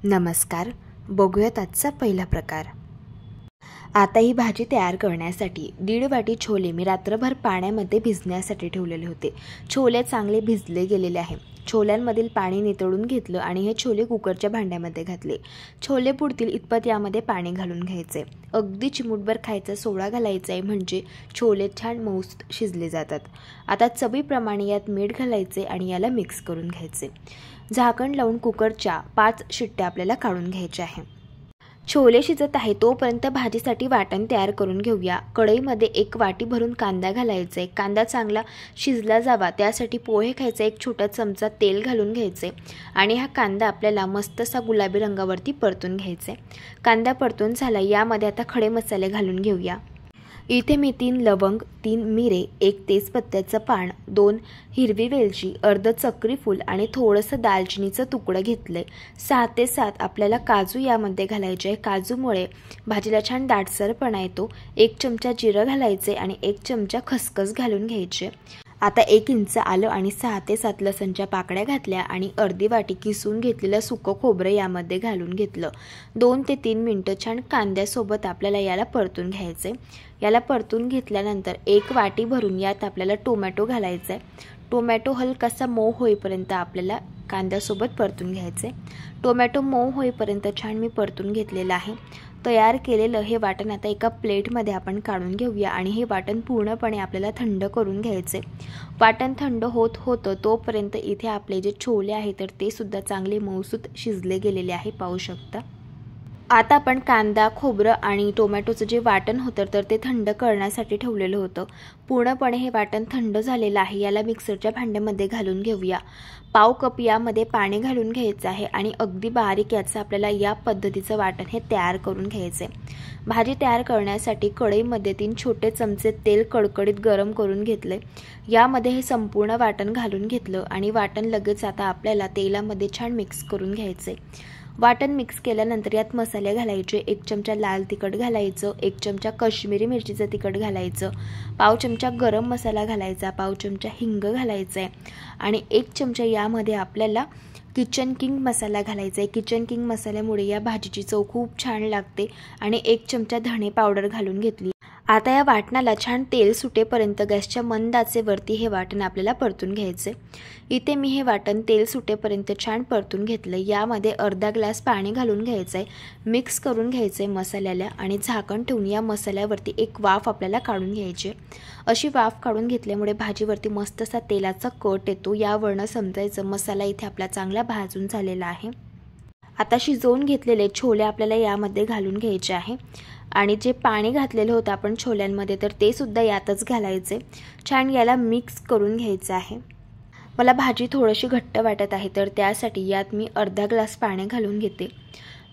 नमस्कार. बघूयात आजचा पहिला प्रकार. आता ही भाजी तयार करण्यासाठी 1.5 वाटी छोले मी रात्रभर पाण्यामध्ये भिजण्यासाठी ठेवलेले होते. छोले चांगले भिजले गेलेले आहे. छोल्यांमधील पाणी नितळून घेतलं आणि हे छोले कुकरच्या भांड्यामध्ये घातले. छोले बुडतील इतपत यामध्ये पाणी घालून घ्यायचे. अगदी चिमूटभर खायचा सोडा घालायचा आहे, म्हणजे छोले छान मऊसूत शिजले जातात. आता चवीप्रमाणे यात मीठ घालायचे आणि याला मिक्स करून घ्यायचे. झाकण लावून कुकरच्या 5 शिट्ट्या आपल्याला काढून घ्यायच्या आहे. छोले शिजत आहे तोपर्यंत भाजीसाठी वाटण तयार करून घेऊया. कढईमध्ये 1 वाटी भरून कांदा घालायचा आहे. कांदा चांगला शिजला जावा त्यासाठी पोहे खायचा 1 छोटा चमचा तेल घालून घ्यायचे आणि हा कांदा आपल्याला मस्तसा गुलाबी रंगावरती परतून घ्यायचा आहे. कांदा परतून झाला. यामध्ये आता खडे मसाले घालून घेऊया. इथे मी 3 लवंग, 3 मिरे, 1 तेजपत्त्याचं पान, 2 हिरवी वेलची, अर्ध चक्री फूल आणि थोडंसं दालचिनीचं तुकडं घेतलंय. 6 ते 7 आपल्याला काजू यामध्ये घालायचे आहे. काजूमुळे भाजीला छान दाटसरपणा येतो. 1 चमचा जिरं घालायचे आणि 1 चमचा खसखस घालून घ्यायचे. आता 1 इंच आलं आणि 6 ते 7 लसणच्या पाकळ्या घातल्या आणि अर्धी वाटी किसून घेतलेलं सुकं खोबरं यामध्ये घालून घेतलं. 2 ते 3 मिनटं छान कांद्यासोबत आपल्याला याला परतून घ्यायचे. याला परतून घेतल्यानंतर 1 वाटी भरून यात आपल्याला टोमॅटो घालायचा आहे. टोमॅटो हलकासा मऊ होईपर्यंत आपल्याला कांद्यासोबत परतून घ्यायचे. टोमॅटो मऊ होईपर्यंत छान मी परतून घेतलेलं आहे. तयार केलेलं हे वाटण आता एका प्लेटमध्ये आपण काढून घेऊया आणि हे वाटण पूर्णपणे आपल्याला थंड करून घ्यायचे. वाटण थंड होतं तोपर्यंत इथे आपले जे छोले आहे तर ते सुद्धा चांगले मऊसूत शिजले गेलेले आहे, पाहू शकता. आता आपण कांदा, खोबरं आणि टोमॅटोचं जे वाटण होतं तर ते थंड करण्यासाठी ठेवलेलं होतं. पूर्णपणे हे वाटण थंड झालेलं आहे. याला मिक्सरच्या भांड्यामध्ये घालून घेऊया. पाव कप यामध्ये पाणी घालून घ्यायचं आहे आणि अगदी बारीक याचं आपल्याला या पद्धतीचं वाटण हे तयार करून घ्यायचं आहे. भाजी तयार करण्यासाठी कढईमध्ये 3 छोटे चमचे तेल कडकडीत गरम करून घेतले. यामध्ये हे संपूर्ण वाटण घालून घेतलं आणि वाटण लगेच आता आपल्याला तेलामध्ये छान मिक्स करून घ्यायचे. वाटण मिक्स केल्यानंतर यात मसाले घालायचे. 1 चमचा लाल तिखट घालायचं, 1 चमचा काश्मीरी मिरचीचं तिखट घालायचं, पाव चमचा गरम मसाला घालायचा, पाव चमचा हिंग घालायचं आहे आणि 1 चमचा यामध्ये आपल्याला किचन किंग मसाला घालायचा आहे. किचन किंग मसाल्यामुळे या भाजीची चव खूप छान लागते आणि 1 चमचा धणे पावडर घालून घेतली. आता या वाटणाला छान तेल सुटेपर्यंत गॅसच्या मंद आचेवरती हे वाटण आपल्याला परतून घ्यायचे. इथे मी हे वाटण तेल सुटेपर्यंत छान परतून घेतलं. यामध्ये अर्धा ग्लास पाणी घालून घ्यायचं आहे. मिक्स करून घ्यायचं आहे मसाल्याला आणि झाकण ठेवून या मसाल्यावरती एक वाफ आपल्याला काढून घ्यायची. अशी वाफ काढून घेतल्यामुळे भाजीवरती मस्त असा तेलाचा कट येतो. यावरनं समजायचं मसाला इथे आपला चांगला भाजून झालेला आहे. आता शिजवून घेतलेले छोले आपल्याला यामध्ये घालून घ्यायचे आहे आणि जे पाणी घातलेलं होतं आपण छोल्यांमध्ये तर ते सुद्धा यातच घालायचे. छान याला मिक्स करून घ्यायचं आहे. मला भाजी थोडीशी घट्ट वाटत आहे तर त्यासाठी यात मी अर्धा ग्लास पाणी घालून घेते.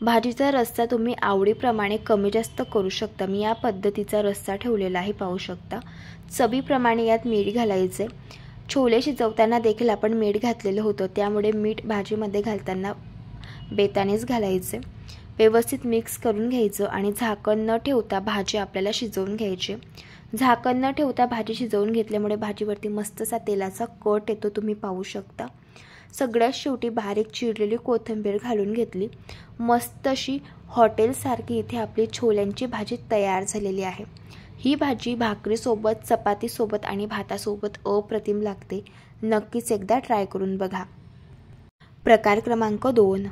भाजीचा रस्सा तुम्ही आवडीप्रमाणे कमी जास्त करू शकता. मी या पद्धतीचा रस्सा ठेवलेला आहे, पाहू शकता. चवीप्रमाणे यात मीठ घालायचे. छोले शिजवताना देखील आपण मीठ घातलेलं होतं, त्यामुळे मीठ भाजीमध्ये घालताना बेतानेच घालायचे. व्यवस्थित मिक्स करून घ्यायचं आणि झाकण न ठेवता भाजी आपल्याला शिजवून घ्यायची. झाकण न ठेवता भाजी शिजवून घेतल्यामुळे भाजीवरती मस्तसा तेलाचा कट येतो, तुम्ही पाहू शकता. सगळ्यात शेवटी बारीक चिरलेली कोथिंबीर घालून घेतली. मस्त अशी हॉटेलसारखी इथे आपली छोल्यांची भाजी तयार झालेली आहे. ही भाजी भाकरीसोबत, चपातीसोबत आणि भातासोबत अप्रतिम लागते. नक्कीच एकदा ट्राय करून बघा. प्रकार क्रमांक 2.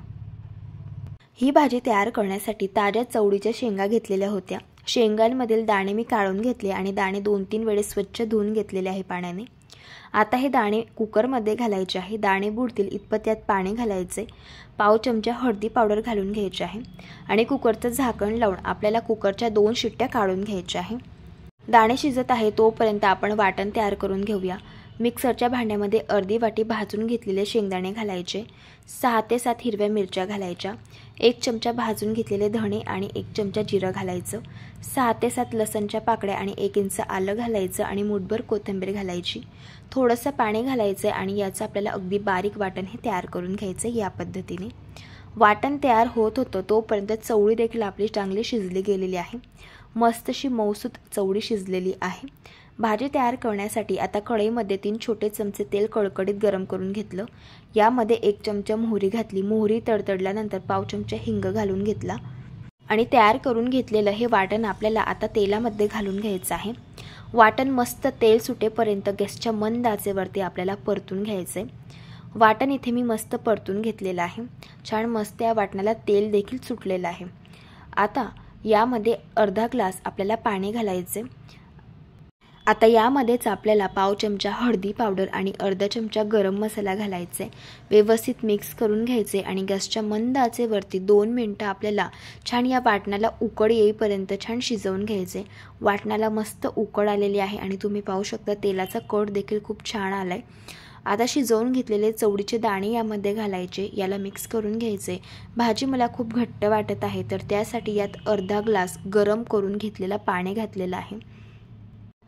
ही भाजी तयार करण्यासाठी ताज्या चवळीच्या शेंगा घेतलेल्या होत्या. शेंगांमधील दाणे मी काढून घेतले आणि दाणे 2-3 वेळेस स्वच्छ धुवून घेतलेले आहे पाण्याने. आता हे दाणे कुकरमध्ये घालायचे आहे. दाणे बुडतील इतपत यात पाणी घालायचे. पाव चमचा हळदी पावडर घालून घ्यायची आहे आणि कुकरचं झाकण लावून आपल्याला कुकरच्या 2 शिट्ट्या काढून घ्यायच्या आहे. दाणे शिजत आहे तोपर्यंत आपण वाटण तयार करून घेऊया. मिक्सरच्या भांड्यामध्ये अर्धी वाटी भाजून घेतलेले शेंगदाणे घालायचे. 6 ते 7 हिरव्या मिरच्या घालायच्या. 1 चमचा भाजून घेतलेले धणे आणि 1 चमचा जिरं घालायचं. 6 ते 7 लसणच्या पाकळ्या आणि 1 इंच आलं घालायचं आणि मूठभर कोथिंबीर घालायची. थोडंसं पाणी घालायचं आणि याचं आपल्याला अगदी बारीक वाटण हे तयार करून घ्यायचं. या पद्धतीने वाटण तयार होत होतं तोपर्यंत चवळी देखील आपली चांगली शिजली गेलेली आहे. मस्त अशी मऊसूत चवळी शिजलेली आहे. भाजी तयार करण्यासाठी आता कढईमध्ये 3 छोटे चमचे तेल कडकडीत गरम करून घेतलं। यामध्ये 1 चमचा मोहरी घातली। मोहरी तडतडल्यानंतर पाव चमचा हिंग घालून घेतला आणि तयार करून घेतलेलं हे वाटण आपल्याला आता तेलामध्ये घालून घ्यायचं आहे। वाटण मस्त तेल सुटेपर्यंत गॅसच्या मंद आचेवरती आपल्याला परतून घ्यायचं आहे। वाटण इथे मी मस्त परतून घेतलेलं आहे। छान मस्त या वाटणाला तेल देखील सुटलेलं आहे। आता यामध्ये अर्धा ग्लास आपल्याला पाणी घालायचे। आता यामध्येच आपल्याला पाव चमचा हळदी पावडर आणि अर्धा चमचा गरम मसाला घालायचे। व्यवस्थित मिक्स करून घ्यायचे आणि गॅसच्या मंद आचेवरती 2 मिनिटं आपल्याला छान या वाटणाला उकळ येईपर्यंत छान शिजवून घ्यायचे। वाटणाला मस्त उकळ आलेली आहे आणि तुम्ही पाहू शकता तेलाचा कट देखील खूप छान आलाय। आता शिजवून घेतलेले चवळीचे दाणे यामध्ये घालायचे, याला मिक्स करून घ्यायचे। भाजी मला खूप घट्ट वाटत आहे तर त्यासाठी यात अर्धा ग्लास गरम करून घेतलेला पाणी घातलेलं आहे।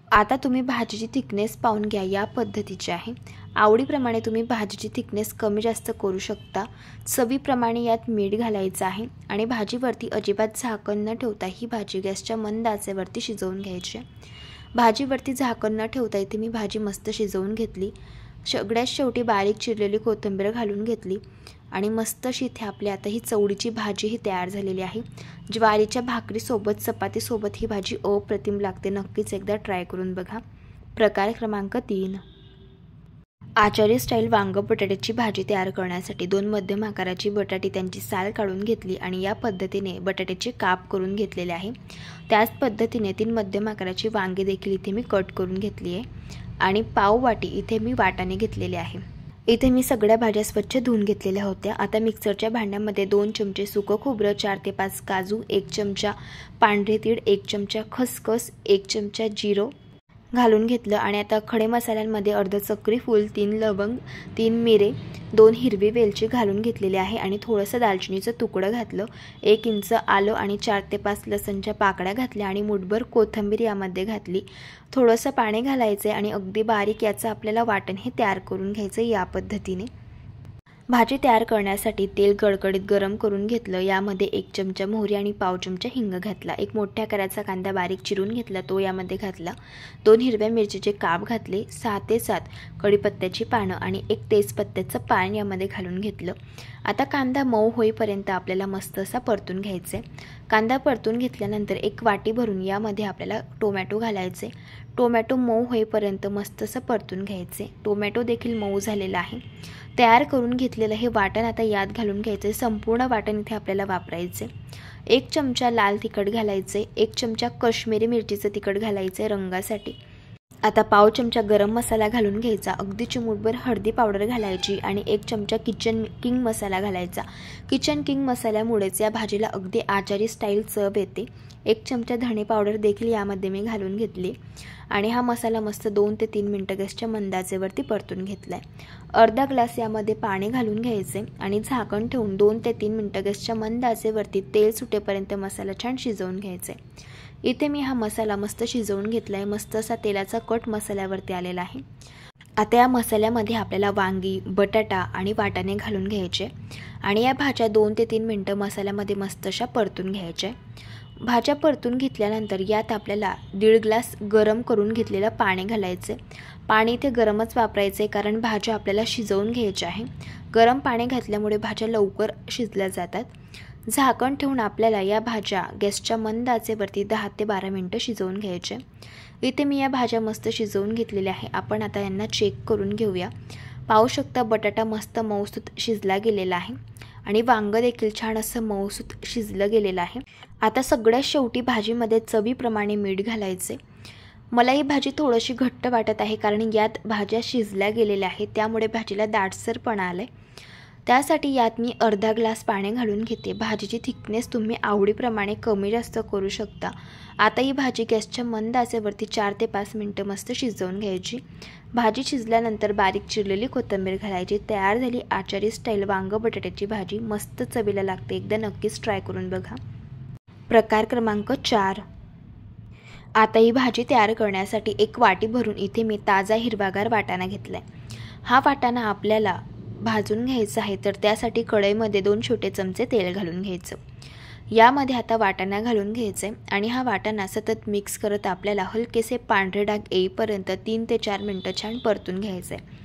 आता तुम्ही भाजीची थिकनेस पाहून घ्या, या पद्धतीची आहे। आवडीप्रमाणे तुम्ही भाजीची थिकनेस कमी जास्त करू शकता। चवीप्रमाणे यात मीठ घालायचं आहे आणि भाजीवरती अजिबात झाकण न ठेवता ही भाजी गॅसच्या मंद आचेवरती शिजवून घ्यायची। भाजीवरती झाकण न ठेवता इथे मी भाजी मस्त शिजवून घेतली। सगळ्यात शेवटी बारीक चिरलेली कोथिंबीर घालून घेतली आणि मस्त अशी इथे आपली आता ही चवळीची भाजी ही तयार झालेली आहे। ज्वारीच्या भाकरीसोबत चपातीसोबत ही भाजी अप्रतिम लागते। नक्कीच एकदा ट्राय करून बघा। प्रकार क्रमांक 3, आचारी स्टाईल वांग बटाट्याची भाजी तयार करण्यासाठी 2 मध्यम आकाराची बटाटी त्यांची साल काढून घेतली आणि या पद्धतीने बटाट्याचे काप करून घेतलेले आहे। त्याच पद्धतीने 3 मध्यम आकाराची वांगी देखील इथे मी कट करून घेतली आहे आणि पाव वाटी इथे मी वाटाणे घेतलेले आहे। इथे मी सगळ्या भाज्या स्वच्छ धुवून घेतलेल्या होत्या। आता मिक्सरच्या भांड्यामध्ये 2 चमचे सुकं खोबरं, 4 ते 5 काजू, 1 चमचा पांढरे तीळ, 1 चमचा खसखस, 1 चमचा जिरं घालून घेतलं आणि आता खडे मसाल्यांमध्ये अर्ध चक्री फूल, 3 लवंग, 3 मिरे, 2 हिरवी वेलची घालून घेतलेली आहे आणि थोडंसं दालचिनीचं तुकडं घातलं। 1 इंच आलं आणि 4 ते 5 लसणच्या पाकळ्या घातल्या आणि मुठभर कोथिंबीर यामध्ये घातली। थोडंसं पाणी घालायचे आणि अगदी बारीक याचं आपल्याला वाटण हे तयार करून घ्यायचं। या पद्धतीने भाजी तयार करण्यासाठी तेल कडकडीत गरम करून घेतलं। यामध्ये 1 चमचा मोहरी आणि पाव चमचा हिंग घातला। 1 मोठ्या आकाराचा कांदा बारीक चिरून घेतला, तो यामध्ये घातला। 2 हिरव्या मिरचीचे काप घातले, 6 ते 7 कढीपत्त्याची पानं आणि 1 तेजपत्त्याचं पान यामध्ये घालून घेतलं। आता कांदा मऊ होईपर्यंत आपल्याला मस्त असा परतून घ्यायचे। कांदा परतून घेतल्यानंतर 1 वाटी भरून यामध्ये आपल्याला टोमॅटो घालायचे। टोमॅटो मऊ होईपर्यंत मस्त असं परतून घ्यायचे। टोमॅटो देखील मऊ झालेला आहे। तयार करून घेतलेलं हे वाटण आता यात घालून घ्यायचे। संपूर्ण वाटण इथे आपल्याला वापरायचे। 1 चमचा लाल तिखट घालायचे, 1 चमचा काश्मीरी मिरचीचं तिखट घालायचे रंगासाठी। आता पाव चमचा गरम मसाला घालून घ्यायचा, अगदी चिमूटभर हळदी पावडर घालायची आणि 1 चमचा किचन किंग मसाला घालायचा। किचन किंग मसाल्यामुळेच या भाजीला अगदी आचारी स्टाईल चव येते। 1 चमचा धणे पावडर देखील यामध्ये मी घालून घेतली आणि हा मसाला मस्त 2 ते 3 मिनिटं गॅसच्या मंद आचेवरती परतून घेतलाय। अर्धा ग्लास यामध्ये पाणी घालून घ्यायचे आणि झाकण ठेवून 2 ते 3 मिनिटं गॅसच्या मंद आचेवरती तेल सुटेपर्यंत मसाला छान शिजवून घ्यायचे। इथे मी हा मसाला मस्त शिजवून घेतलाय। मस्त असा तेलाचा कट मसाल्यावरती आलेला आहे। आता या मसाल्यामध्ये आपल्याला वांगी, बटाटा आणि वाटाणे घालून घ्यायचे आणि या भाज्या 2 ते 3 मिनिटं मसाल्यामध्ये मस्त अशा परतून घ्यायच्या। भाज्या परतून घेतल्यानंतर यात आपल्याला 1.5 ग्लास गरम करून घेतलेलं पाणी घालायचे। पाणी इथे गरमच वापरायचे कारण भाज्या आपल्याला शिजवून घ्यायच्या आहे। गरम पाणी घातल्यामुळे भाज्या लवकर शिजल्या जातात। झाकण ठेवून आपल्याला या भाज्या गॅसच्या मंद आचेवरती 10 ते 12 मिनिटं शिजवून घ्यायचे। इथे मी या भाज्या मस्त शिजवून घेतलेल्या आहे। आपण आता यांना चेक करून घेऊया। पाहू शकता बटाटा मस्त मऊसूत शिजला गेलेला आहे आणि वांग देखील छान असं मऊसूत शिजलं गेलेलं आहे। आता सगळ्यात शेवटी भाजीमध्ये चवीप्रमाणे मीठ घालायचे। मला ही भाजी थोडीशी घट्ट वाटत आहे कारण यात भाज्या शिजल्या गेलेल्या आहेत, त्यामुळे भाजीला दाटसरपणा आलाय। त्यासाठी यात मी अर्धा ग्लास पाणी घालून घेते। भाजीची थिकनेस तुम्ही आवडीप्रमाणे कमी जास्त करू शकता। आता ही भाजी गॅसच्या मंद आचेवरती 4 ते 5 मिनिटं मस्त शिजवून घ्यायची। भाजी शिजल्यानंतर बारीक चिरलेली कोथिंबीर घालायची। तयार झाली आचारी स्टाईल वांग बटाट्याची भाजी। मस्त चवीला लागते, एकदा नक्कीच ट्राय करून बघा। प्रकार क्रमांक 4, आता ही भाजी तयार करण्यासाठी 1 वाटी भरून इथे मी ताजा हिरवागार वाटाणा घेतलाय। हा वाटाणा आपल्याला भाजून घ्यायचा आहे, तर त्यासाठी कढईमध्ये 2 छोटे चमचे तेल घालून घ्यायचं। यामध्ये आता वाटाणा घालून घ्यायचा आहे आणि हा वाटाणा सतत मिक्स करत आपल्याला हलकेसे पांढरे डाग येईपर्यंत 3 ते 4 मिनटं छान परतून घ्यायचं आहे।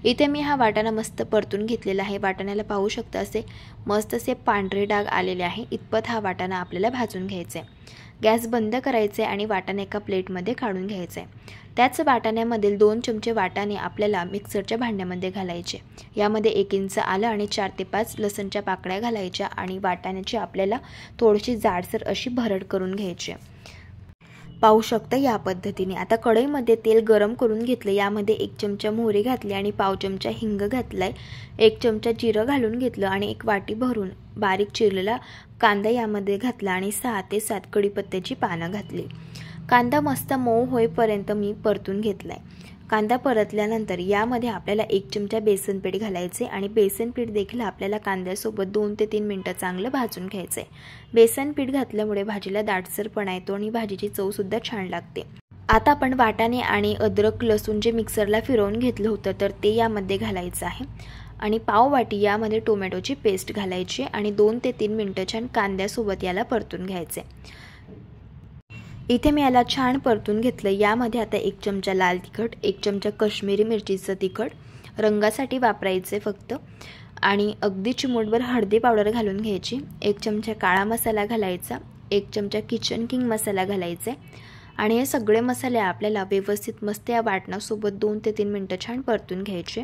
इथे मी हा वाटाणा मस्त परतून घेतलेला आहे। वाटाण्याला पाहू शकता असे मस्त असे पांढरे डाग आलेले आहे। इतपत हा वाटाणा आपल्याला भाजून घ्यायचा आहे। गॅस बंद करायचे आणि वाटाणा एका प्लेटमध्ये काढून घ्यायचा आहे। त्याच वाटाण्यामधील 2 चमचे वाटाणे आपल्याला मिक्सरच्या भांड्यामध्ये घालायचे। यामध्ये 1 इंच आलं आणि 4 ते 5 लसणच्या पाकळ्या घालायच्या आणि वाटाण्याची आपल्याला थोडीशी जाडसर अशी भरड करून घ्यायची। पाहू शकता या पद्धतीने। आता कढईमध्ये तेल गरम करून घेतलं। यामध्ये 1 चमचा मोहरी घातली आणि पाव चमचा हिंग घातलाय। 1 चमचा जिरं घालून घेतलं आणि 1 वाटी भरून बारीक चिरलेला कांदा यामध्ये घातला आणि 6 ते 7 कढीपत्त्याची पानं घातली। कांदा मस्त मऊ होईपर्यंत मी परतून घेतलाय। कांदा परतल्यानंतर यामध्ये आपल्याला 1 चमचा बेसन पीठ घालायचे आणि बेसन पीठ देखील आपल्याला कांद्यासोबत 2 ते 3 मिनिटं चांगलं भाजून घ्यायचंय। बेसन पीठ घातल्यामुळे भाजीला दाटसरपणा येतो आणि भाजीची चव सुद्धा छान लागते। आता आपण वाटाणे आणि अद्रक लसूण जे मिक्सरला फिरवून घेतलं होतं तर ते यामध्ये घालायचं आहे आणि पाव वाटी यामध्ये टोमॅटोची पेस्ट घालायची आणि 2 ते 3 मिनिटं छान कांद्यासोबत याला परतून घ्यायचे। इथे मी याला छान परतून घेतलं। यामध्ये आता 1 चमचा लाल तिखट, 1 चमचा काश्मीरी मिरचीचं तिखट रंगासाठी वापरायचे फक्त आणि अगदी चिमूटभर हळदी पावडर घालून घ्यायची। 1 चमचा काळा मसाला घालायचा, 1 चमचा किचन किंग मसाला घालायचा आणि हे सगळे मसाले आपल्याला व्यवस्थित मस्त या वाटणासोबत 2 ते 3 मिनिटं छान परतून घ्यायचे।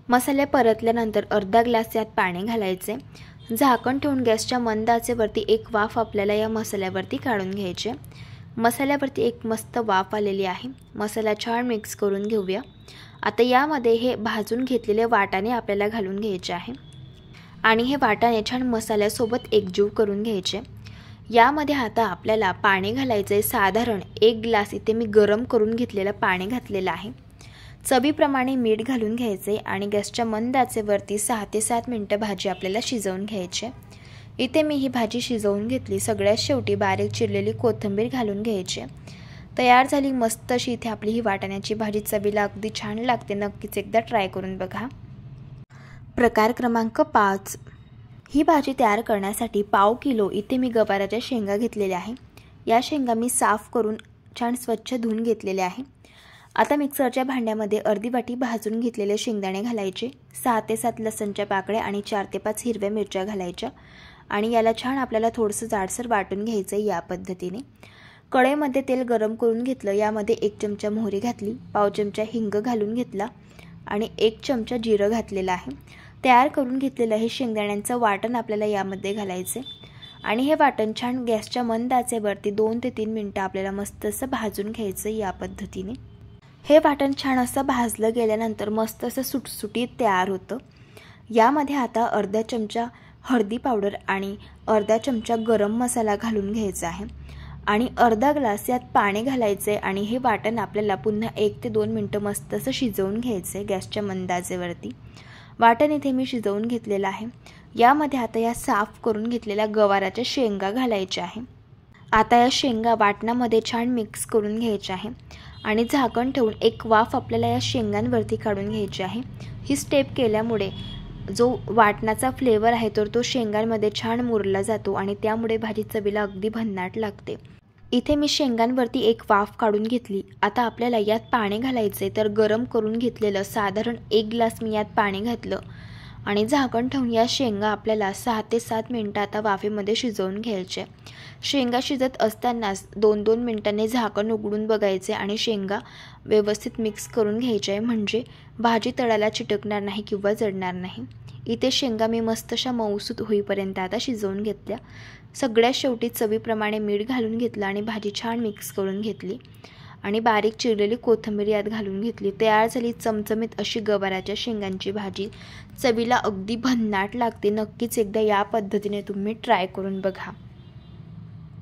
मसाले परतल्यानंतर अर्धा ग्लास यात पाणी घालायचे। झाकण ठेवून गॅसच्या मंद आचेवरती 1 वाफ आपल्याला या मसाल्यावरती काढून घ्यायचे। मसाल्यावरती एक मस्त वाफ आलेली आहे। मसाला छान मिक्स करून घेऊया। आता यामध्ये हे भाजून घेतलेले वाटाणे आपल्याला घालून घ्यायचे आहे आणि हे वाटाणे छान मसाल्यासोबत एकजीव करून घ्यायचे। यामध्ये आता आपल्याला पाणी घालायचे। साधारण 1 ग्लास इथे मी गरम करून घेतलेलं पाणी घातलेलं आहे। चवीप्रमाणे मीठ घालून घ्यायचे आणि गॅसच्या मंद आचेवरती 6 ते 7 मिनिटं भाजी आपल्याला शिजवून घ्यायची। इथे मी ही भाजी शिजवून घेतली। सगळ्यात शेवटी बारीक चिरलेली कोथिंबीर घालून घ्यायची। तयार झाली मस्त अशी इथे आपली ही वाटाण्याची भाजी। चवीला अगदी छान लागते। नक्कीच एकदा ट्राय करून बघा। प्रकार क्रमांक 5। ही भाजी तयार करण्यासाठी पाव किलो इथे मी गवाराच्या शेंगा घेतलेल्या आहे। या शेंगा मी साफ करून छान स्वच्छ धुवून घेतलेल्या आहे। आता मिक्सरच्या भांड्यामध्ये अर्धी वाटी भाजून घेतलेले शेंगदाणे घालायचे, 6 ते 7 लसणच्या पाकळ्या आणि 4 ते 5 हिरव्या मिरच्या घालायच्या आणि याला छान आपल्याला थोडंसं जाडसर वाटून घ्यायचं आहे। या पद्धतीने कढईमध्ये तेल गरम करून घेतलं। यामध्ये 1 चमचा मोहरी घातली, पाव चमचा हिंग घालून घेतला आणि 1 चमचा जिरं घातलेलं आहे। तयार करून घेतलेलं हे शेंगदाण्यांचं वाटण आपल्याला यामध्ये घालायचे आणि हे वाटण छान गॅसच्या मंद आचेवरती 2 ते 3 मिनिटं आपल्याला मस्त असं भाजून घ्यायचं। या पद्धतीने हे वाटण छान असं भाजलं गेल्यानंतर मस्त असं सुटसुटीत तयार होतं। यामध्ये आता अर्धा चमचा हळदी पावडर आणि अर्धा चमचा गरम मसाला घालून घ्यायचा आहे आणि अर्धा ग्लास यात पाणी घालायचे आणि हे वाटण आपल्याला पुन्हा 1 ते 2 मिनिटं मस्त असं शिजवून घ्यायचे गॅसच्या मंद आचेवरती। वाटण इथे मी शिजवून घेतलेलं आहे। यामध्ये आता या साफ करून घेतलेल्या गवाराच्या शेंगा घालायच्या आहे। आता या शेंगा वाटणामध्ये छान मिक्स करून घ्यायच्या आहे आणि झाकण ठेवून 1 वाफ आपल्याला या शेंगांवरती काढून घ्यायची आहे। ही स्टेप केल्यामुळे जो वाटणाचा फ्लेवर आहे तर तो शेंगांमध्ये छान मुरला जातो आणि त्यामुळे भाजी चवीला अगदी भन्नाट लागते। इथे मी शेंगांवरती 1 वाफ काढून घेतली। आता आपल्याला यात पाणी घालायचे तर गरम करून घेतलेलं साधारण 1 ग्लास मी यात पाणी घातलं आणि झाकण ठेवून या शेंगा आपल्याला 6 ते 7 मिनिटं आता वाफेमध्ये शिजवून घ्यायचे। शेंगा शिजत असतानाच 2-2 मिनिटांनी झाकण उघडून बघायचे आणि शेंगा व्यवस्थित मिक्स करून घ्यायचे म्हणजे भाजी तळाला चिटकणार नाही किंवा जळणार नाही। इथे शेंगा मी मस्तशा मऊसूत होईपर्यंत आता शिजवून घेतल्या। सगळ्यात शेवटी चवीप्रमाणे मीठ घालून घेतलं आणि भाजी छान मिक्स करून घेतली आणि बारीक चिरलेली कोथिंबीर यात घालून घेतली। तयार झाली चमचमीत अशी गवाराच्या शेंगांची भाजी। चवीला अगदी भन्नाट लागते। नक्कीच एकदा या पद्धतीने तुम्ही ट्राय करून बघा।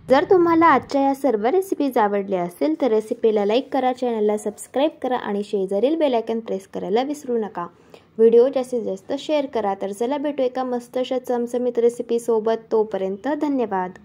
जर तुम्हाला आजच्या या सर्व रेसिपीज आवडल्या असेल तर रेसिपीला लाईक करा, चॅनलला सबस्क्राईब करा आणि शेजारील बेल आयकॉन प्रेस करायला विसरू नका। व्हिडिओ जास्तीत जास्त शेअर करा। तर चला भेटू एका मस्त अशा चमचमीत रेसिपी सोबत। तोपर्यंत धन्यवाद।